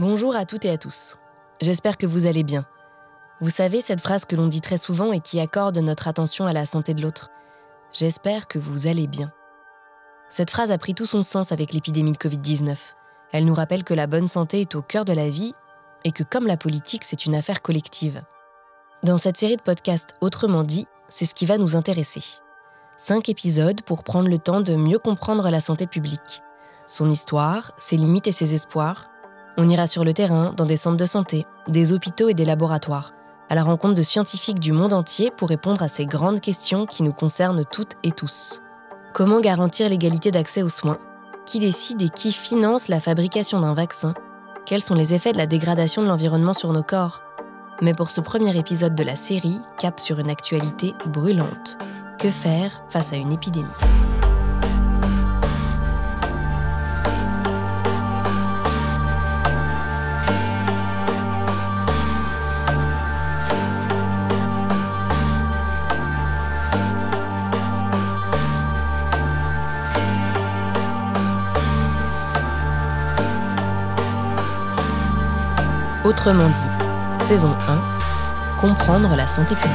Bonjour à toutes et à tous. J'espère que vous allez bien. Vous savez, cette phrase que l'on dit très souvent et qui accorde notre attention à la santé de l'autre. J'espère que vous allez bien. Cette phrase a pris tout son sens avec l'épidémie de Covid-19. Elle nous rappelle que la bonne santé est au cœur de la vie et que, comme la politique, c'est une affaire collective. Dans cette série de podcasts Autrement dit, c'est ce qui va nous intéresser. 5 épisodes pour prendre le temps de mieux comprendre la santé publique. Son histoire, ses limites et ses espoirs. On ira sur le terrain, dans des centres de santé, des hôpitaux et des laboratoires, à la rencontre de scientifiques du monde entier pour répondre à ces grandes questions qui nous concernent toutes et tous. Comment garantir l'égalité d'accès aux soins ? Qui décide et qui finance la fabrication d'un vaccin ? Quels sont les effets de la dégradation de l'environnement sur nos corps ? Mais pour ce premier épisode de la série, cap sur une actualité brûlante. Que faire face à une épidémie ? Autrement dit, saison 1, comprendre la santé publique.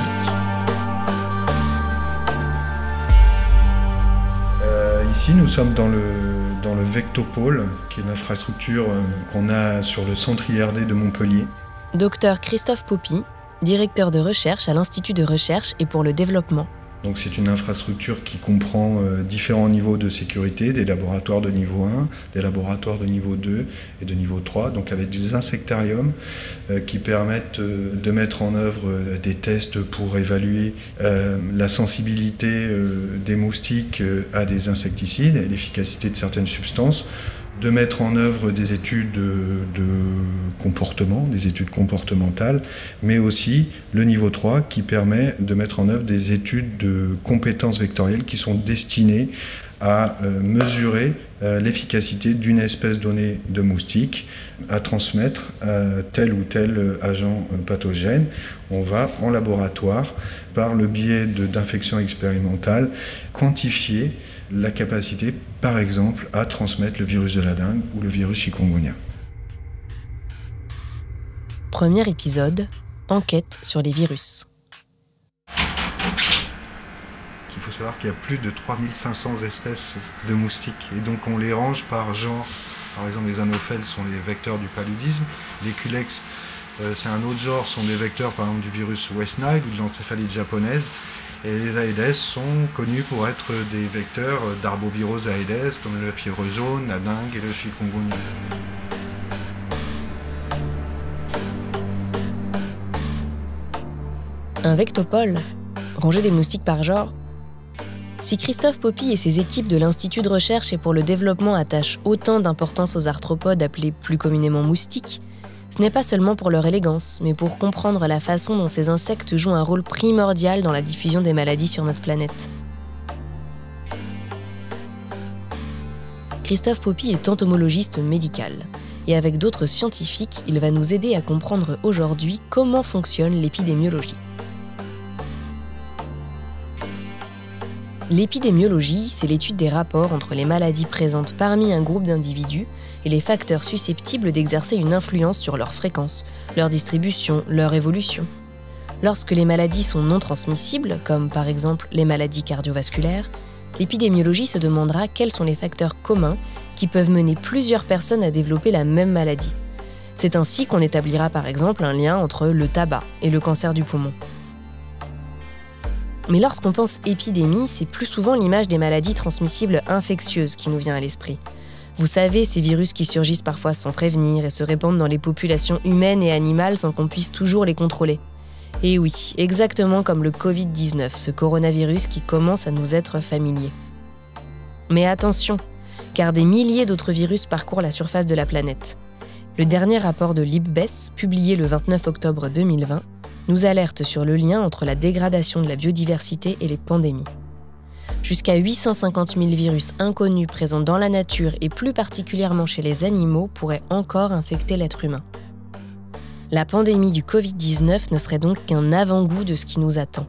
Ici, nous sommes dans le Vectopôle, qui est une infrastructure qu'on a sur le centre IRD de Montpellier. Docteur Christophe Poppy, directeur de recherche à l'Institut de recherche et pour le développement. Donc c'est une infrastructure qui comprend différents niveaux de sécurité, des laboratoires de niveau 1, des laboratoires de niveau 2 et de niveau 3, donc avec des insectariums qui permettent de mettre en œuvre des tests pour évaluer la sensibilité des moustiques à des insecticides et l'efficacité de certaines substances, de mettre en œuvre des études de comportement, des études comportementales, mais aussi le niveau 3 qui permet de mettre en œuvre des études de compétences vectorielles qui sont destinées à mesurer l'efficacité d'une espèce donnée de moustique à transmettre tel ou tel agent pathogène. On va en laboratoire, par le biais d'infections expérimentales, quantifier la capacité, par exemple, à transmettre le virus de la dengue ou le virus chikungunya. Premier épisode, enquête sur les virus. Il faut savoir qu'il y a plus de 3500 espèces de moustiques et donc on les range par genre. Par exemple, les anopheles sont les vecteurs du paludisme, les culex, c'est un autre genre, sont des vecteurs par exemple du virus West Nile ou de l'encéphalite japonaise. Et les Aedes sont connus pour être des vecteurs d'arbovirose Aedes comme le fièvre jaune, la dengue et le chikungunya. Un vectopôle, ranger des moustiques par genre. Si Christophe Poppy et ses équipes de l'Institut de recherche et pour le développement attachent autant d'importance aux arthropodes appelés plus communément moustiques, ce n'est pas seulement pour leur élégance, mais pour comprendre la façon dont ces insectes jouent un rôle primordial dans la diffusion des maladies sur notre planète. Christophe Poppy est entomologiste médical, et avec d'autres scientifiques, il va nous aider à comprendre aujourd'hui comment fonctionne l'épidémiologie. L'épidémiologie, c'est l'étude des rapports entre les maladies présentes parmi un groupe d'individus et les facteurs susceptibles d'exercer une influence sur leur fréquence, leur distribution, leur évolution. Lorsque les maladies sont non transmissibles, comme par exemple les maladies cardiovasculaires, l'épidémiologie se demandera quels sont les facteurs communs qui peuvent mener plusieurs personnes à développer la même maladie. C'est ainsi qu'on établira par exemple un lien entre le tabac et le cancer du poumon. Mais lorsqu'on pense épidémie, c'est plus souvent l'image des maladies transmissibles infectieuses qui nous vient à l'esprit. Vous savez, ces virus qui surgissent parfois sans prévenir et se répandent dans les populations humaines et animales sans qu'on puisse toujours les contrôler. Et oui, exactement comme le Covid-19, ce coronavirus qui commence à nous être familier. Mais attention, car des milliers d'autres virus parcourent la surface de la planète. Le dernier rapport de l'IPBES, publié le 29 octobre 2020, nous alerte sur le lien entre la dégradation de la biodiversité et les pandémies. Jusqu'à 850 000 virus inconnus présents dans la nature et plus particulièrement chez les animaux pourraient encore infecter l'être humain. La pandémie du Covid-19 ne serait donc qu'un avant-goût de ce qui nous attend.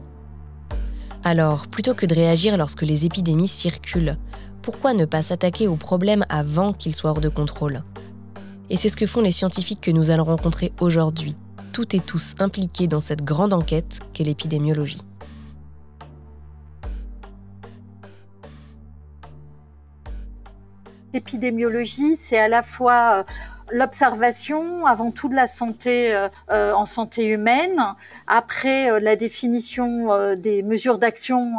Alors, plutôt que de réagir lorsque les épidémies circulent, pourquoi ne pas s'attaquer au problème avant qu'il soit hors de contrôle ? Et c'est ce que font les scientifiques que nous allons rencontrer aujourd'hui, toutes et tous impliqués dans cette grande enquête qu'est l'épidémiologie. L'épidémiologie, c'est à la fois l'observation, avant tout de la santé en santé humaine, après la définition des mesures d'action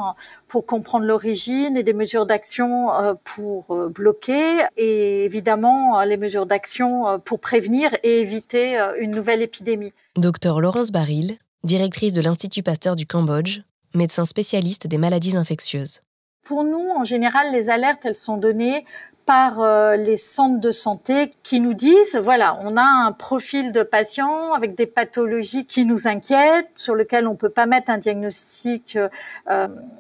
pour comprendre l'origine et des mesures d'action pour bloquer, et évidemment les mesures d'action pour prévenir et éviter une nouvelle épidémie. Docteur Laurence Baril, directrice de l'Institut Pasteur du Cambodge, médecin spécialiste des maladies infectieuses. Pour nous, en général, les alertes, elles sont données par les centres de santé qui nous disent, voilà, on a un profil de patient avec des pathologies qui nous inquiètent, sur lequel on peut pas mettre un diagnostic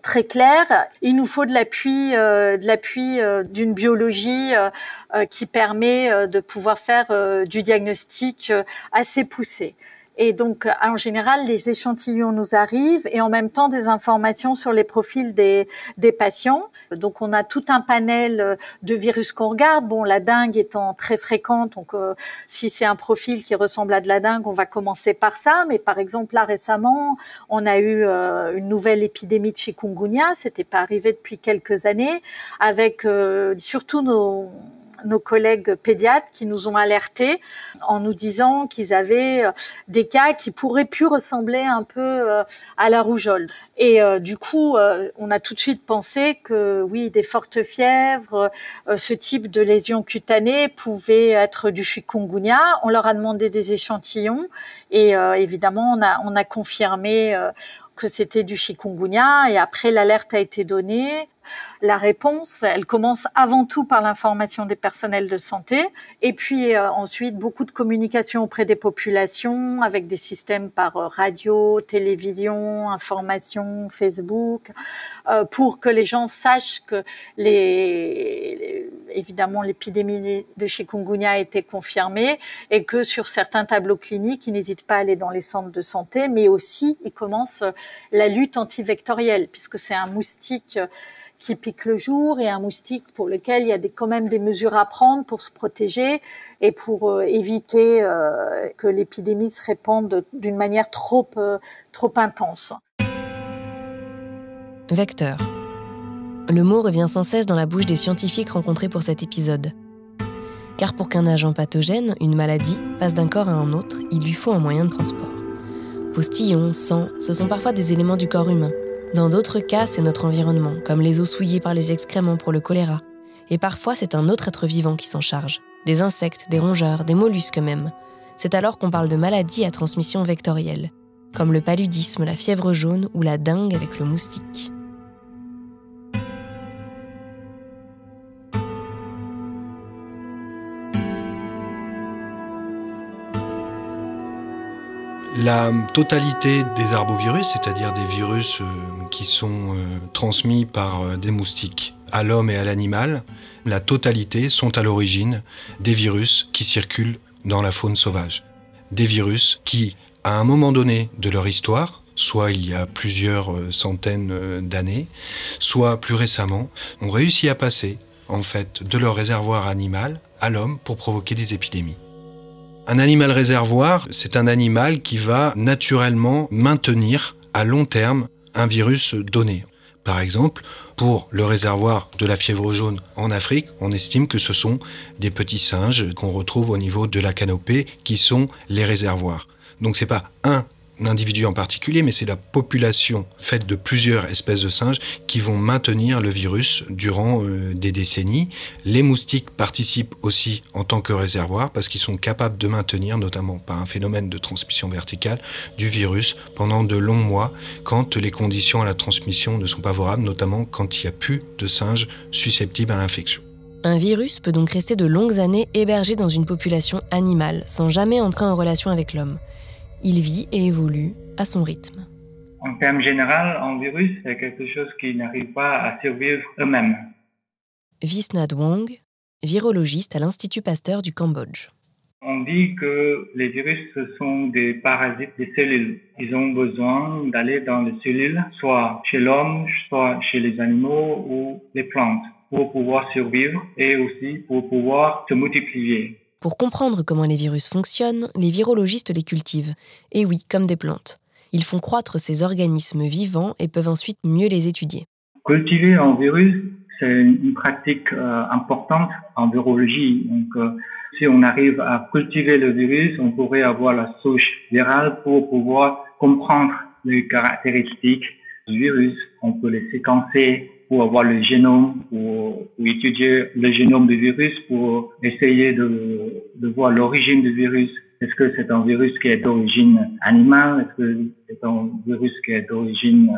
très clair. Il nous faut de l'appui d'une biologie qui permet de pouvoir faire du diagnostic assez poussé. Et donc, en général, les échantillons nous arrivent et en même temps des informations sur les profils des patients. Donc, on a tout un panel de virus qu'on regarde. Bon, la dengue étant très fréquente, donc si c'est un profil qui ressemble à de la dengue, on va commencer par ça. Mais par exemple, là récemment, on a eu une nouvelle épidémie de chikungunya. C'était pas arrivé depuis quelques années, avec surtout nos collègues pédiatres qui nous ont alertés en nous disant qu'ils avaient des cas qui pourraient plus ressembler un peu à la rougeole. Et du coup, on a tout de suite pensé que oui, des fortes fièvres, ce type de lésions cutanées pouvait être du chikungunya. On leur a demandé des échantillons et évidemment, on a confirmé que c'était du chikungunya et après l'alerte a été donnée. La réponse, elle commence avant tout par l'information des personnels de santé et puis ensuite beaucoup de communication auprès des populations avec des systèmes par radio, télévision, information, Facebook, pour que les gens sachent que évidemment l'épidémie de chikungunya a été confirmée et que sur certains tableaux cliniques, ils n'hésitent pas à aller dans les centres de santé, mais aussi ils commencent la lutte antivectorielle puisque c'est un moustique qui pique le jour et un moustique pour lequel il y a quand même des mesures à prendre pour se protéger et pour éviter que l'épidémie se répande d'une manière trop intense. Vecteur. Le mot revient sans cesse dans la bouche des scientifiques rencontrés pour cet épisode. Car pour qu'un agent pathogène, une maladie, passe d'un corps à un autre, il lui faut un moyen de transport. Postillons, sang, ce sont parfois des éléments du corps humain. Dans d'autres cas, c'est notre environnement, comme les eaux souillées par les excréments pour le choléra. Et parfois, c'est un autre être vivant qui s'en charge. Des insectes, des rongeurs, des mollusques même. C'est alors qu'on parle de maladies à transmission vectorielle, comme le paludisme, la fièvre jaune ou la dengue avec le moustique. La totalité des arbovirus, c'est-à-dire des virus qui sont transmis par des moustiques à l'homme et à l'animal, la totalité sont à l'origine des virus qui circulent dans la faune sauvage. Des virus qui, à un moment donné de leur histoire, soit il y a plusieurs centaines d'années, soit plus récemment, ont réussi à passer en fait, de leur réservoir animal à l'homme pour provoquer des épidémies. Un animal réservoir, c'est un animal qui va naturellement maintenir à long terme un virus donné. Par exemple, pour le réservoir de la fièvre jaune en Afrique, on estime que ce sont des petits singes qu'on retrouve au niveau de la canopée qui sont les réservoirs. Donc c'est pas un individu en particulier, mais c'est la population faite de plusieurs espèces de singes qui vont maintenir le virus durant des décennies. Les moustiques participent aussi en tant que réservoir parce qu'ils sont capables de maintenir, notamment par un phénomène de transmission verticale, du virus pendant de longs mois quand les conditions à la transmission ne sont pas favorables, notamment quand il n'y a plus de singes susceptibles à l'infection. Un virus peut donc rester de longues années hébergé dans une population animale, sans jamais entrer en relation avec l'homme. Il vit et évolue à son rythme. En termes généraux, un virus, c'est quelque chose qui n'arrive pas à survivre eux-mêmes. Visnad Wong, virologiste à l'Institut Pasteur du Cambodge. On dit que les virus, ce sont des parasites des cellules. Ils ont besoin d'aller dans les cellules, soit chez l'homme, soit chez les animaux ou les plantes, pour pouvoir survivre et aussi pour pouvoir se multiplier. Pour comprendre comment les virus fonctionnent, les virologistes les cultivent. Et oui, comme des plantes. Ils font croître ces organismes vivants et peuvent ensuite mieux les étudier. Cultiver un virus, c'est une pratique importante en virologie. Donc, si on arrive à cultiver le virus, on pourrait avoir la souche virale pour pouvoir comprendre les caractéristiques du virus. On peut les séquencer pour avoir le génome, pour étudier le génome du virus, pour essayer de voir l'origine du virus. Est-ce que c'est un virus qui est d'origine animale? Est-ce que c'est un virus qui est d'origine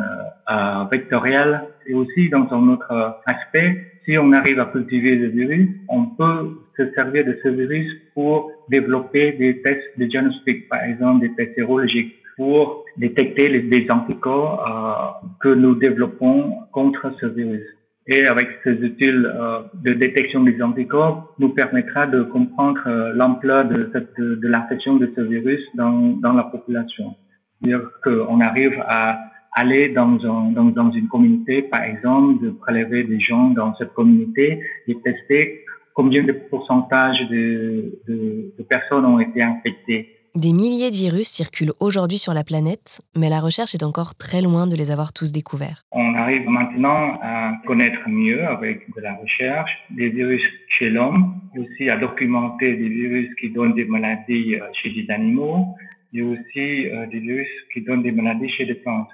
vectorielle? Et aussi, dans un autre aspect, si on arrive à cultiver le virus, on peut se servir de ce virus pour développer des tests de diagnostic, par exemple des tests sérologiques, pour détecter des anticorps que nous développons contre ce virus. Et avec ces outils de détection des anticorps, nous permettra de comprendre l'ampleur de l'infection de ce virus dans la population. C'est-à-dire qu'on arrive à aller dans une communauté, par exemple, de prélever des gens dans cette communauté et tester combien de pourcentage de personnes ont été infectées. Des milliers de virus circulent aujourd'hui sur la planète, mais la recherche est encore très loin de les avoir tous découverts. On arrive maintenant à connaître mieux, avec de la recherche, des virus chez l'homme, aussi à documenter des virus qui donnent des maladies chez des animaux, et aussi des virus qui donnent des maladies chez des plantes.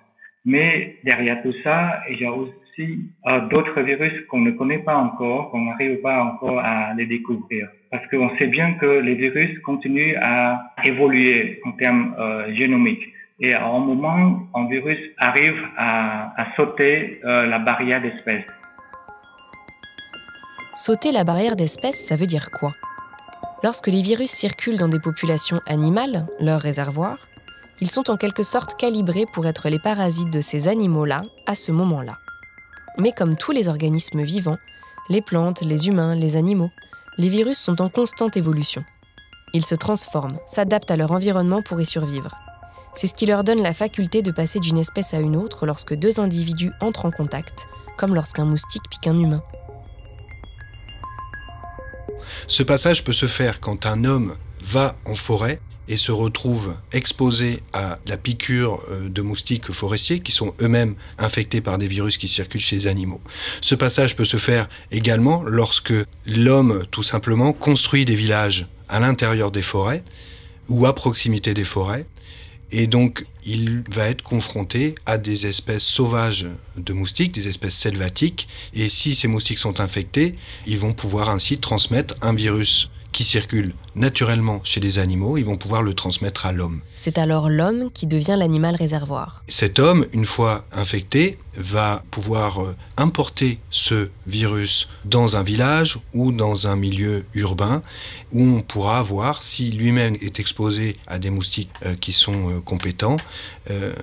Mais derrière tout ça, il y a aussi d'autres virus qu'on ne connaît pas encore, qu'on n'arrive pas encore à les découvrir. Parce qu'on sait bien que les virus continuent à évoluer en termes génomiques. Et à un moment, un virus arrive à sauter la barrière d'espèce. Sauter la barrière d'espèce, ça veut dire quoi? Lorsque les virus circulent dans des populations animales, leur réservoir, ils sont en quelque sorte calibrés pour être les parasites de ces animaux-là à ce moment-là. Mais comme tous les organismes vivants, les plantes, les humains, les animaux, les virus sont en constante évolution. Ils se transforment, s'adaptent à leur environnement pour y survivre. C'est ce qui leur donne la faculté de passer d'une espèce à une autre lorsque deux individus entrent en contact, comme lorsqu'un moustique pique un humain. Ce passage peut se faire quand un homme va en forêt et se retrouve exposé à la piqûre de moustiques forestiers qui sont eux-mêmes infectés par des virus qui circulent chez les animaux. Ce passage peut se faire également lorsque l'homme, tout simplement, construit des villages à l'intérieur des forêts ou à proximité des forêts. Et donc, il va être confronté à des espèces sauvages de moustiques, des espèces selvatiques. Et si ces moustiques sont infectés, ils vont pouvoir ainsi transmettre un virus qui circule naturellement chez les animaux, ils vont pouvoir le transmettre à l'homme. C'est alors l'homme qui devient l'animal réservoir. Cet homme, une fois infecté, va pouvoir importer ce virus dans un village ou dans un milieu urbain où on pourra voir si lui-même est exposé à des moustiques qui sont compétents,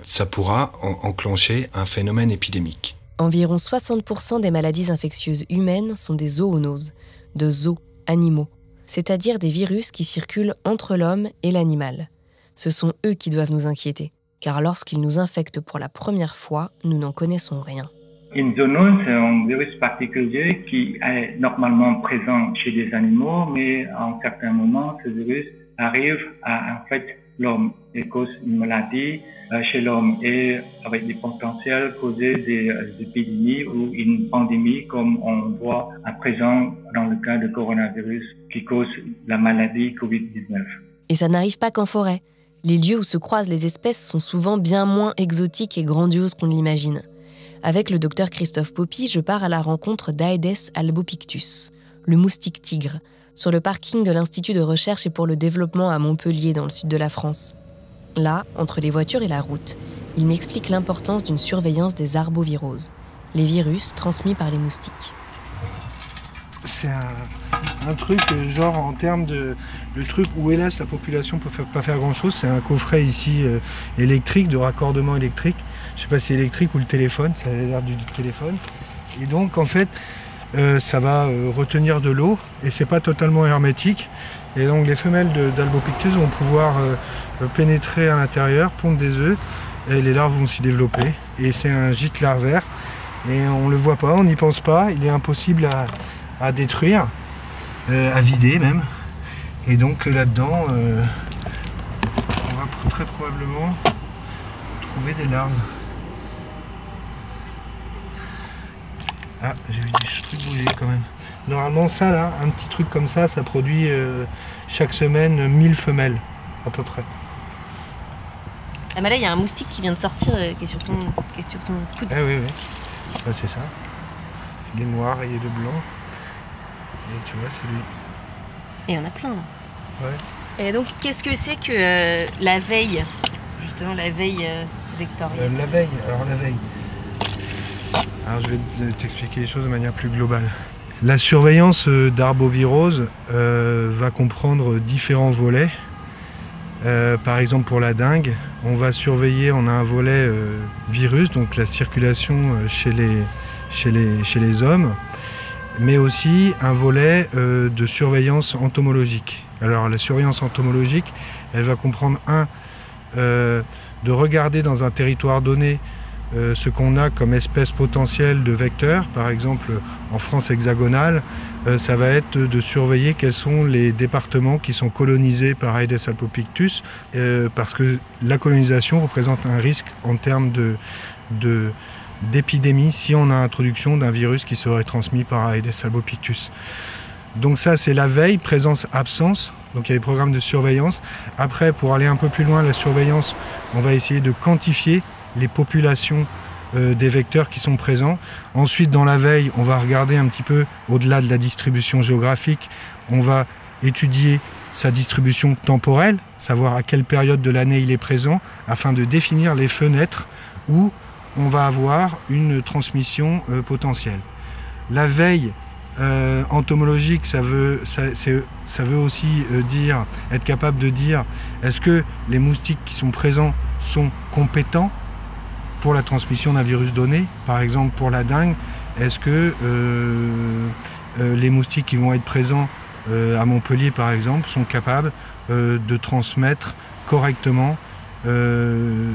ça pourra enclencher un phénomène épidémique. Environ 60% des maladies infectieuses humaines sont des zoonoses, de zoos, animaux, c'est-à-dire des virus qui circulent entre l'homme et l'animal. Ce sont eux qui doivent nous inquiéter, car lorsqu'ils nous infectent pour la première fois, nous n'en connaissons rien. Une zoonose, c'est un virus particulier qui est normalement présent chez des animaux, mais à un certain moment, ce virus arrive à infecter l'homme et cause une maladie chez l'homme et avec des potentiels causer des épidémies ou une pandémie comme on voit à présent dans le cas de coronavirus qui cause la maladie Covid-19. Et ça n'arrive pas qu'en forêt. Les lieux où se croisent les espèces sont souvent bien moins exotiques et grandioses qu'on ne l'imagine. Avec le docteur Christophe Poppy, je pars à la rencontre d'Aedes albopictus, le moustique tigre, sur le parking de l'Institut de recherche et pour le développement à Montpellier, dans le sud de la France. Là, entre les voitures et la route, il m'explique l'importance d'une surveillance des arboviroses, les virus transmis par les moustiques. C'est un truc, genre en termes de... Le truc où hélas la population peut pas faire grand chose, c'est un coffret ici électrique, de raccordement électrique. Je sais pas si c'est électrique ou le téléphone, ça a l'air du téléphone. Et donc en fait, ça va retenir de l'eau et c'est pas totalement hermétique. Et donc les femelles d'Albopictus vont pouvoir pénétrer à l'intérieur, pondre des œufs et les larves vont s'y développer. Et c'est un gîte larvaire et on le voit pas, on n'y pense pas, il est impossible à détruire, à vider même. Et donc là-dedans, on va très probablement trouver des larves. Ah, j'ai vu des trucs bouger quand même. Normalement ça là, un petit truc comme ça produit chaque semaine 1000 femelles à peu près. Ah bah là il y a un moustique qui vient de sortir qui est sur ton coude. Ah oui, ah, c'est ça. Il est noir et il est de blanc. Et tu vois, c'est lui. Et il y en a plein là. Ouais. Et donc qu'est-ce que c'est que la veille, justement la veille vectorielle? La veille. Alors je vais t'expliquer les choses de manière plus globale. La surveillance d'arbovirose va comprendre différents volets. Par exemple pour la dengue, on va surveiller, on a un volet virus, donc la circulation chez les hommes, mais aussi un volet de surveillance entomologique. Alors la surveillance entomologique, elle va comprendre de regarder dans un territoire donné ce qu'on a comme espèce potentielle de vecteurs. Par exemple, en France hexagonale, ça va être de surveiller quels sont les départements qui sont colonisés par Aedes albopictus, parce que la colonisation représente un risque en termes d'épidémie si on a introduction d'un virus qui serait transmis par Aedes albopictus. Donc ça, c'est la veille, présence-absence. Donc il y a des programmes de surveillance. Après, pour aller un peu plus loin, la surveillance, on va essayer de quantifier les populations des vecteurs qui sont présents. Ensuite, dans la veille, on va regarder un petit peu au-delà de la distribution géographique. On va étudier sa distribution temporelle, savoir à quelle période de l'année il est présent, afin de définir les fenêtres où on va avoir une transmission potentielle. La veille entomologique, ça veut aussi dire, être capable de dire, est-ce que les moustiques qui sont présents sont compétents pour la transmission d'un virus donné? Par exemple pour la dengue, est-ce que les moustiques qui vont être présents à Montpellier par exemple sont capables de transmettre correctement le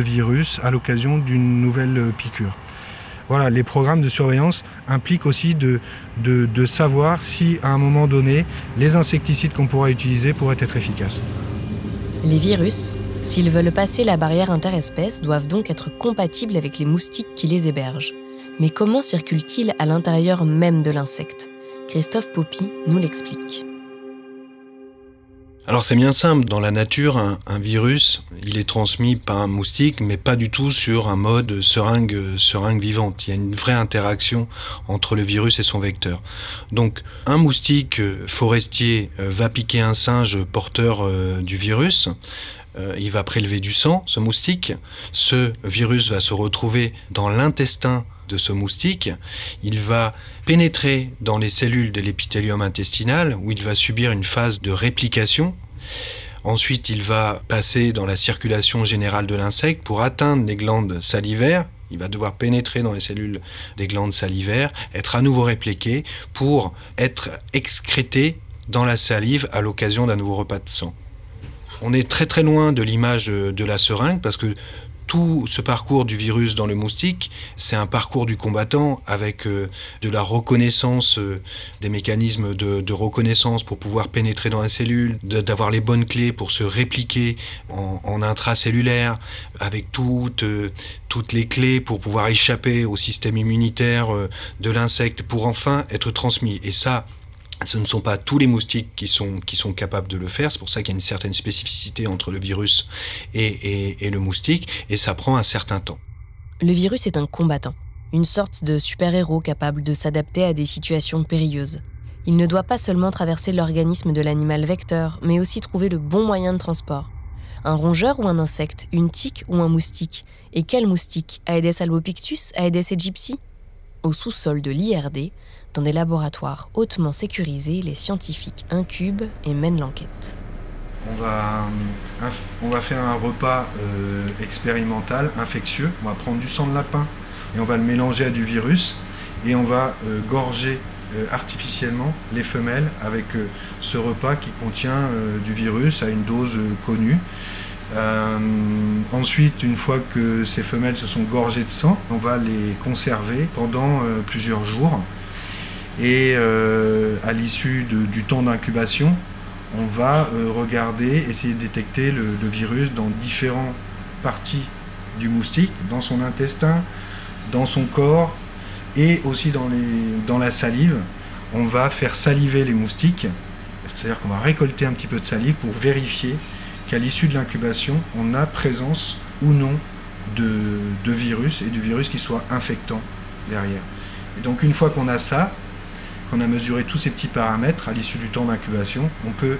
virus à l'occasion d'une nouvelle piqûre? Voilà, les programmes de surveillance impliquent aussi de savoir si à un moment donné les insecticides qu'on pourra utiliser pourraient être efficaces. Les virus, s'ils veulent passer la barrière interespèces, doivent donc être compatibles avec les moustiques qui les hébergent. Mais comment circulent-ils à l'intérieur même de l'insecte? Christophe Popy nous l'explique. Alors c'est bien simple, dans la nature, un virus, il est transmis par un moustique, mais pas du tout sur un mode seringue vivante. Il y a une vraie interaction entre le virus et son vecteur. Donc un moustique forestier va piquer un singe porteur du virus, il va prélever du sang, ce moustique, ce virus va se retrouver dans l'intestin de ce moustique, il va pénétrer dans les cellules de l'épithélium intestinal où il va subir une phase de réplication. Ensuite, il va passer dans la circulation générale de l'insecte pour atteindre les glandes salivaires. Il va devoir pénétrer dans les cellules des glandes salivaires, être à nouveau répliqué pour être excrété dans la salive à l'occasion d'un nouveau repas de sang. On est très très loin de l'image de la seringue parce que tout ce parcours du virus dans le moustique, c'est un parcours du combattant avec de la reconnaissance, des mécanismes de reconnaissance pour pouvoir pénétrer dans la cellule, d'avoir les bonnes clés pour se répliquer en intracellulaire, avec toutes les clés pour pouvoir échapper au système immunitaire de l'insecte, pour enfin être transmis. Et ça, ce ne sont pas tous les moustiques qui sont capables de le faire. C'est pour ça qu'il y a une certaine spécificité entre le virus et le moustique, et ça prend un certain temps. Le virus est un combattant, une sorte de super-héros capable de s'adapter à des situations périlleuses. Il ne doit pas seulement traverser l'organisme de l'animal vecteur, mais aussi trouver le bon moyen de transport. Un rongeur ou un insecte, une tique ou un moustique? Et quel moustique? Aedes albopictus, Aedes aegypti? Au sous-sol de l'IRD, dans des laboratoires hautement sécurisés, les scientifiques incubent et mènent l'enquête. On va faire un repas expérimental, infectieux. On va prendre du sang de lapin et on va le mélanger à du virus et on va gorger artificiellement les femelles avec ce repas qui contient du virus à une dose connue. Ensuite, une fois que ces femelles se sont gorgées de sang, on va les conserver pendant plusieurs jours. Et à l'issue du temps d'incubation, on va regarder, essayer de détecter le virus dans différentes parties du moustique, dans son intestin, dans son corps et aussi dans la salive. On va faire saliver les moustiques, c'est-à-dire qu'on va récolter un petit peu de salive pour vérifier qu'à l'issue de l'incubation, on a présence ou non de virus et du virus qui soit infectant derrière. Et donc une fois qu'on a ça, qu'on a mesuré tous ces petits paramètres à l'issue du temps d'incubation, on peut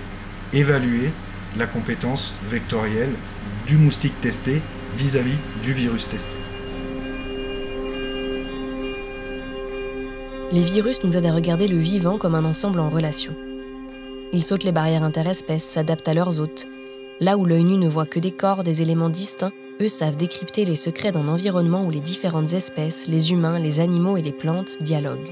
évaluer la compétence vectorielle du moustique testé vis-à-vis du virus testé. Les virus nous aident à regarder le vivant comme un ensemble en relation. Ils sautent les barrières interespèces, s'adaptent à leurs hôtes. Là où l'œil nu ne voit que des corps, des éléments distincts, eux savent décrypter les secrets d'un environnement où les différentes espèces, les humains, les animaux et les plantes dialoguent.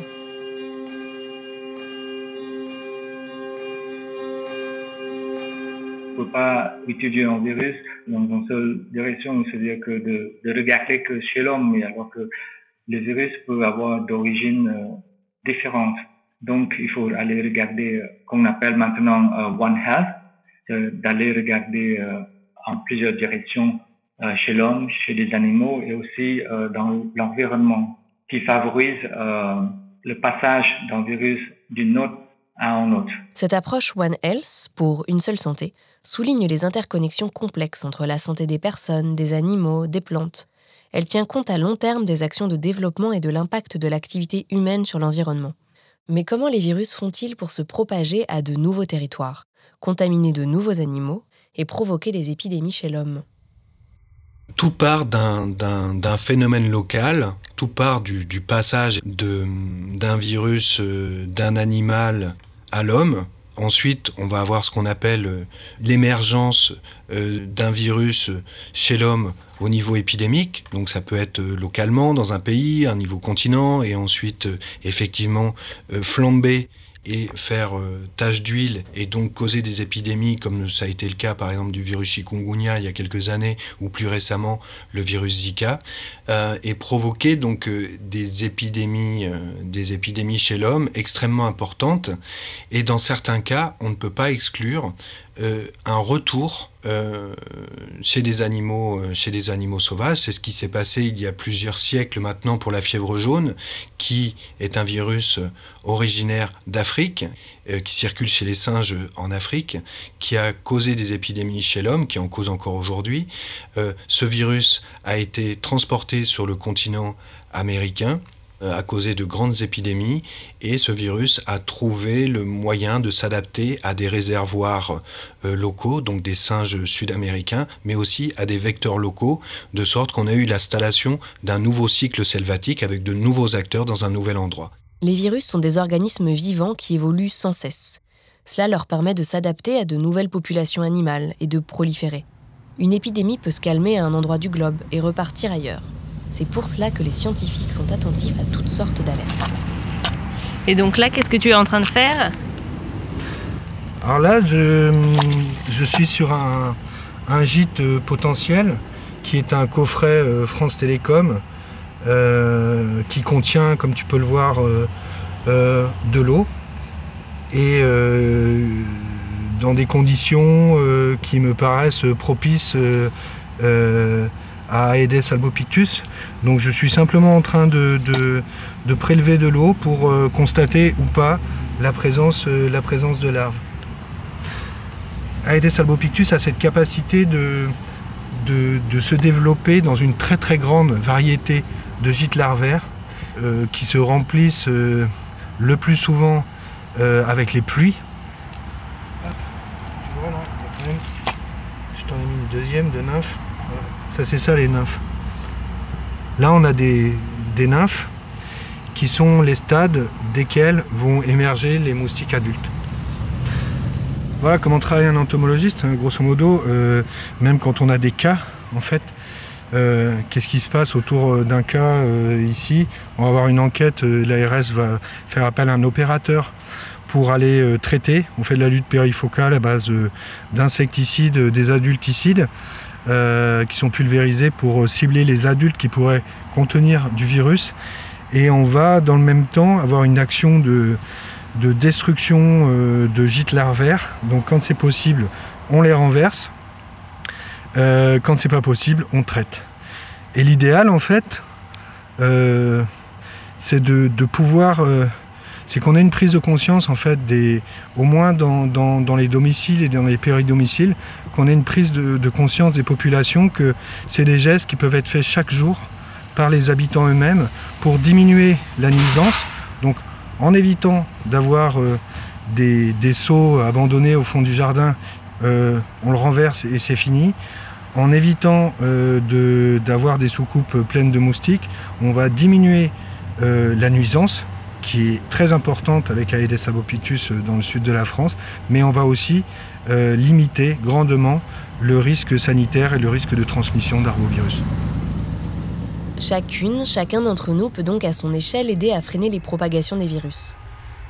On ne peut pas étudier un virus dans une seule direction, c'est-à-dire que de regarder que chez l'homme, alors que les virus peuvent avoir d'origines différentes. Donc, il faut aller regarder, qu'on appelle maintenant One Health, d'aller regarder en plusieurs directions chez l'homme, chez les animaux et aussi dans l'environnement, qui favorise le passage d'un virus d'une autre à un autre. Cette approche One Health, pour une seule santé, souligne les interconnexions complexes entre la santé des personnes, des animaux, des plantes. Elle tient compte à long terme des actions de développement et de l'impact de l'activité humaine sur l'environnement. Mais comment les virus font-ils pour se propager à de nouveaux territoires, contaminer de nouveaux animaux et provoquer des épidémies chez l'homme ? Tout part d'un phénomène local, tout part du passage d'un virus d'un animal à l'homme. Ensuite, on va avoir ce qu'on appelle l'émergence d'un virus chez l'homme au niveau épidémique. Donc ça peut être localement dans un pays, un niveau continent, et ensuite effectivement flamber et faire tache d'huile et donc causer des épidémies comme ça a été le cas par exemple du virus chikungunya il y a quelques années ou plus récemment le virus Zika et provoquer donc des épidémies chez l'homme extrêmement importantes et dans certains cas on ne peut pas exclure un retour chez des animaux sauvages. C'est ce qui s'est passé il y a plusieurs siècles maintenant pour la fièvre jaune, qui est un virus originaire d'Afrique, qui circule chez les singes en Afrique, qui a causé des épidémies chez l'homme, qui en cause encore aujourd'hui. Ce virus a été transporté sur le continent américain, a causé de grandes épidémies et ce virus a trouvé le moyen de s'adapter à des réservoirs locaux, donc des singes sud-américains, mais aussi à des vecteurs locaux, de sorte qu'on a eu l'installation d'un nouveau cycle selvatique avec de nouveaux acteurs dans un nouvel endroit. Les virus sont des organismes vivants qui évoluent sans cesse. Cela leur permet de s'adapter à de nouvelles populations animales et de proliférer. Une épidémie peut se calmer à un endroit du globe et repartir ailleurs. C'est pour cela que les scientifiques sont attentifs à toutes sortes d'alertes. Et donc là, qu'est-ce que tu es en train de faire ? Alors là, je suis sur un gîte potentiel qui est un coffret France Télécom qui contient, comme tu peux le voir, de l'eau et dans des conditions qui me paraissent propices à Aedes albopictus. Donc je suis simplement en train de prélever de l'eau pour constater ou pas la présence de larves. Aedes albopictus a cette capacité de se développer dans une très très grande variété de gîtes larvaires qui se remplissent le plus souvent avec les pluies. Tu vois là, je t'en ai mis une deuxième de nymphe. Ça c'est ça les nymphes. Là on a des nymphes qui sont les stades desquels vont émerger les moustiques adultes. Voilà comment travaille un entomologiste, hein, grosso modo, même quand on a des cas, en fait, qu'est-ce qui se passe autour d'un cas ici? On va avoir une enquête, l'ARS va faire appel à un opérateur pour aller traiter. On fait de la lutte périfocale à base d'insecticides, des adulticides, qui sont pulvérisés pour cibler les adultes qui pourraient contenir du virus. Et on va dans le même temps avoir une action de destruction de gîtes larvaires. Donc quand c'est possible, on les renverse. Quand c'est pas possible, on traite. Et l'idéal en fait, c'est de pouvoir... c'est qu'on ait une prise de conscience en fait, au moins dans les domiciles et dans les péridomiciles, qu'on ait une prise de conscience des populations que c'est des gestes qui peuvent être faits chaque jour par les habitants eux-mêmes pour diminuer la nuisance. Donc en évitant d'avoir des seaux abandonnés au fond du jardin, on le renverse et c'est fini. En évitant d'avoir des soucoupes pleines de moustiques, on va diminuer la nuisance, qui est très importante avec Aedes albopictus dans le sud de la France, mais on va aussi limiter grandement le risque sanitaire et le risque de transmission d'arbovirus. Chacun d'entre nous peut donc à son échelle aider à freiner les propagations des virus.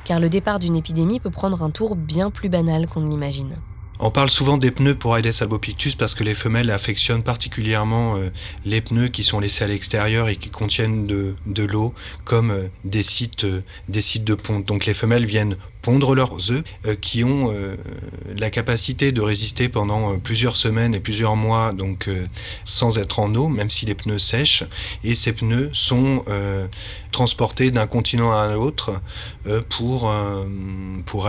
Car le départ d'une épidémie peut prendre un tour bien plus banal qu'on ne l'imagine. On parle souvent des pneus pour Aedes albopictus parce que les femelles affectionnent particulièrement les pneus qui sont laissés à l'extérieur et qui contiennent de l'eau comme des sites de ponte. Donc les femelles viennent pondre leurs œufs qui ont la capacité de résister pendant plusieurs semaines et plusieurs mois donc sans être en eau, même si les pneus sèchent. Et ces pneus sont transportés d'un continent à un autre pour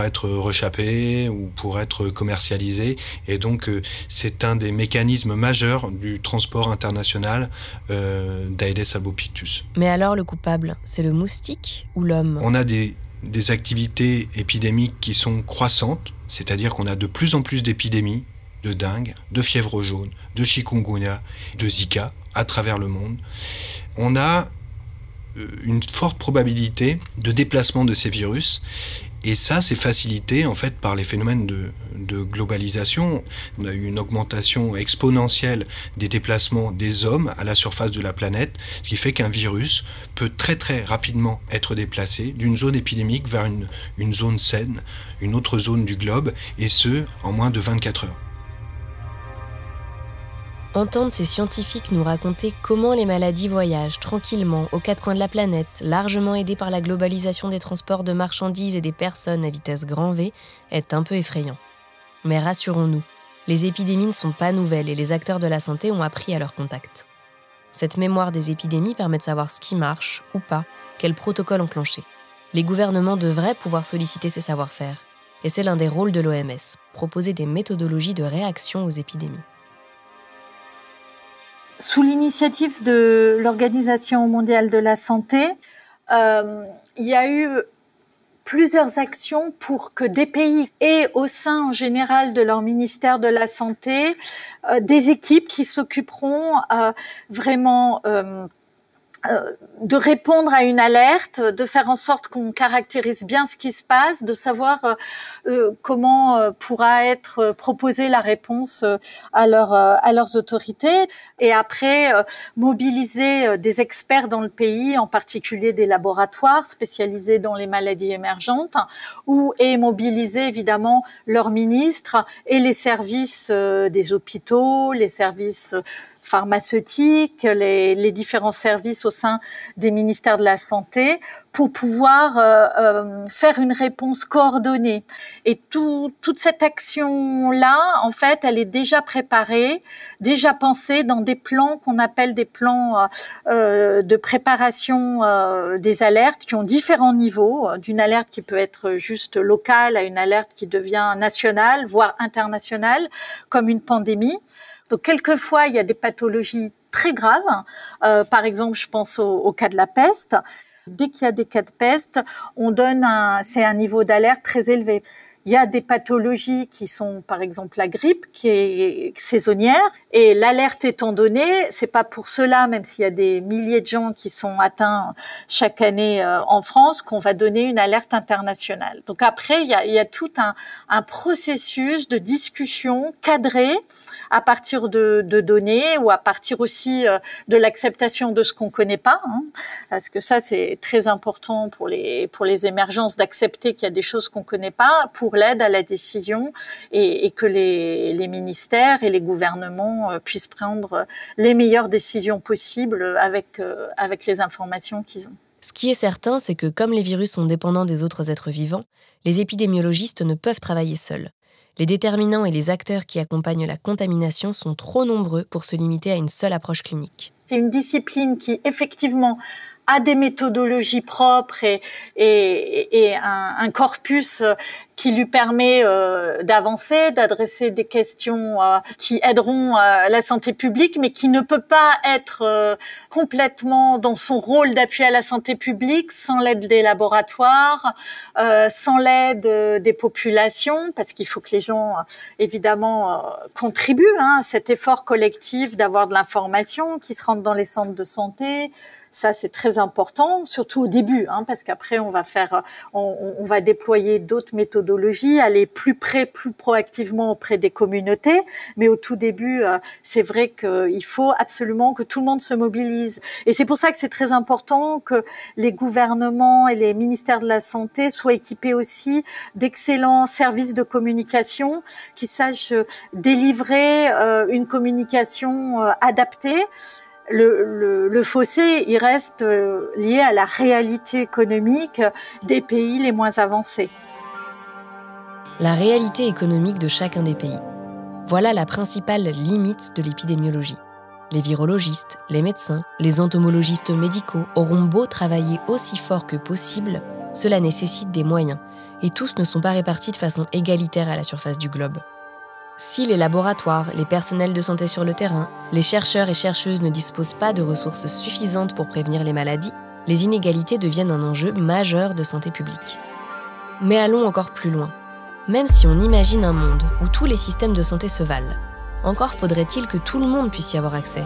être rechappés ou pour être commercialisés. Et donc c'est un des mécanismes majeurs du transport international d'Aedes albopictus. Mais alors le coupable, c'est le moustique ou l'homme ? On a des activités épidémiques qui sont croissantes, c'est-à-dire qu'on a de plus en plus d'épidémies de dengue, de fièvre jaune, de chikungunya, de Zika à travers le monde. On a une forte probabilité de déplacement de ces virus et ça, c'est facilité en fait par les phénomènes de globalisation. On a eu une augmentation exponentielle des déplacements des hommes à la surface de la planète, ce qui fait qu'un virus peut très très rapidement être déplacé d'une zone épidémique vers une zone saine, une autre zone du globe, et ce, en moins de 24 heures. Entendre ces scientifiques nous raconter comment les maladies voyagent tranquillement aux quatre coins de la planète, largement aidés par la globalisation des transports de marchandises et des personnes à vitesse grand V, est un peu effrayant. Mais rassurons-nous, les épidémies ne sont pas nouvelles et les acteurs de la santé ont appris à leur contact. Cette mémoire des épidémies permet de savoir ce qui marche ou pas, quel protocole enclencher. Les gouvernements devraient pouvoir solliciter ces savoir-faire. Et c'est l'un des rôles de l'OMS, proposer des méthodologies de réaction aux épidémies. Sous l'initiative de l'Organisation mondiale de la santé, il y a eu plusieurs actions pour que des pays aient au sein en général de leur ministère de la Santé des équipes qui s'occuperont vraiment de répondre à une alerte, de faire en sorte qu'on caractérise bien ce qui se passe, de savoir comment pourra être proposée la réponse à leurs autorités, et après mobiliser des experts dans le pays, en particulier des laboratoires spécialisés dans les maladies émergentes, et mobiliser évidemment leurs ministres et les services des hôpitaux, les services pharmaceutiques, les différents services au sein des ministères de la Santé pour pouvoir faire une réponse coordonnée. Et toute cette action-là, en fait, elle est déjà préparée, déjà pensée dans des plans qu'on appelle des plans de préparation des alertes qui ont différents niveaux, d'une alerte qui peut être juste locale à une alerte qui devient nationale, voire internationale, comme une pandémie. Donc, quelquefois, il y a des pathologies très graves. Par exemple, je pense au cas de la peste. Dès qu'il y a des cas de peste, c'est un niveau d'alerte très élevé. Il y a des pathologies qui sont, par exemple, la grippe, qui est saisonnière. Et l'alerte étant donnée, c'est pas pour cela, même s'il y a des milliers de gens qui sont atteints chaque année en France, qu'on va donner une alerte internationale. Donc après, il y a tout un processus de discussion cadré à partir de données ou à partir aussi de l'acceptation de ce qu'on connaît pas, hein, parce que ça c'est très important pour les émergences, d'accepter qu'il y a des choses qu'on connaît pas pour l'aide à la décision et que les ministères et les gouvernements puissent prendre les meilleures décisions possibles avec les informations qu'ils ont. Ce qui est certain, c'est que comme les virus sont dépendants des autres êtres vivants, les épidémiologistes ne peuvent travailler seuls. Les déterminants et les acteurs qui accompagnent la contamination sont trop nombreux pour se limiter à une seule approche clinique. C'est une discipline qui, effectivement, a des méthodologies propres et un corpus qui lui permet d'avancer, d'adresser des questions qui aideront la santé publique, mais qui ne peut pas être complètement dans son rôle d'appui à la santé publique sans l'aide des laboratoires, sans l'aide des populations, parce qu'il faut que les gens, évidemment, contribuent à cet effort collectif d'avoir de l'information, qui se rendent dans les centres de santé. Ça, c'est très important, surtout au début, parce qu'après, on va déployer d'autres méthodologies, aller plus près, plus proactivement auprès des communautés. Mais au tout début, c'est vrai qu'il faut absolument que tout le monde se mobilise. Et c'est pour ça que c'est très important que les gouvernements et les ministères de la Santé soient équipés aussi d'excellents services de communication qui sachent délivrer une communication adaptée. Le fossé, il reste lié à la réalité économique des pays les moins avancés. La réalité économique de chacun des pays. Voilà la principale limite de l'épidémiologie. Les virologistes, les médecins, les entomologistes médicaux auront beau travailler aussi fort que possible, cela nécessite des moyens, et tous ne sont pas répartis de façon égalitaire à la surface du globe. Si les laboratoires, les personnels de santé sur le terrain, les chercheurs et chercheuses ne disposent pas de ressources suffisantes pour prévenir les maladies, les inégalités deviennent un enjeu majeur de santé publique. Mais allons encore plus loin. Même si on imagine un monde où tous les systèmes de santé se valent, encore faudrait-il que tout le monde puisse y avoir accès.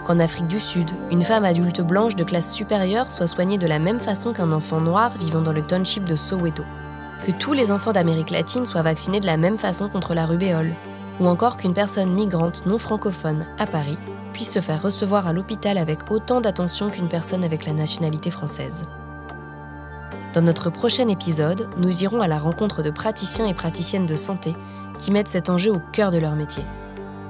Qu'en Afrique du Sud, une femme adulte blanche de classe supérieure soit soignée de la même façon qu'un enfant noir vivant dans le township de Soweto. Que tous les enfants d'Amérique latine soient vaccinés de la même façon contre la rubéole. Ou encore qu'une personne migrante non francophone à Paris puisse se faire recevoir à l'hôpital avec autant d'attention qu'une personne avec la nationalité française. Dans notre prochain épisode, nous irons à la rencontre de praticiens et praticiennes de santé qui mettent cet enjeu au cœur de leur métier.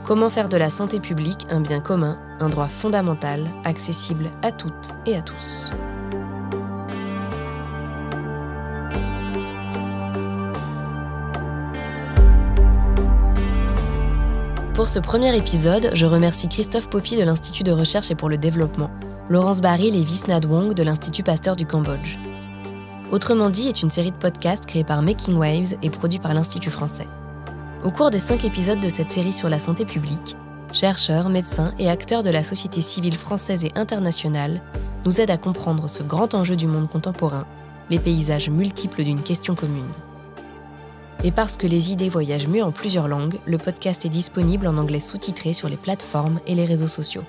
Comment faire de la santé publique un bien commun, un droit fondamental, accessible à toutes et à tous. Pour ce premier épisode, je remercie Christophe Poppy de l'Institut de recherche et pour le développement, Laurence Baril et Visnad Wong de l'Institut Pasteur du Cambodge. Autrement dit est une série de podcasts créée par Making Waves et produit par l'Institut français. Au cours des 5 épisodes de cette série sur la santé publique, chercheurs, médecins et acteurs de la société civile française et internationale nous aident à comprendre ce grand enjeu du monde contemporain, les paysages multiples d'une question commune. Et parce que les idées voyagent mieux en plusieurs langues, le podcast est disponible en anglais sous-titré sur les plateformes et les réseaux sociaux.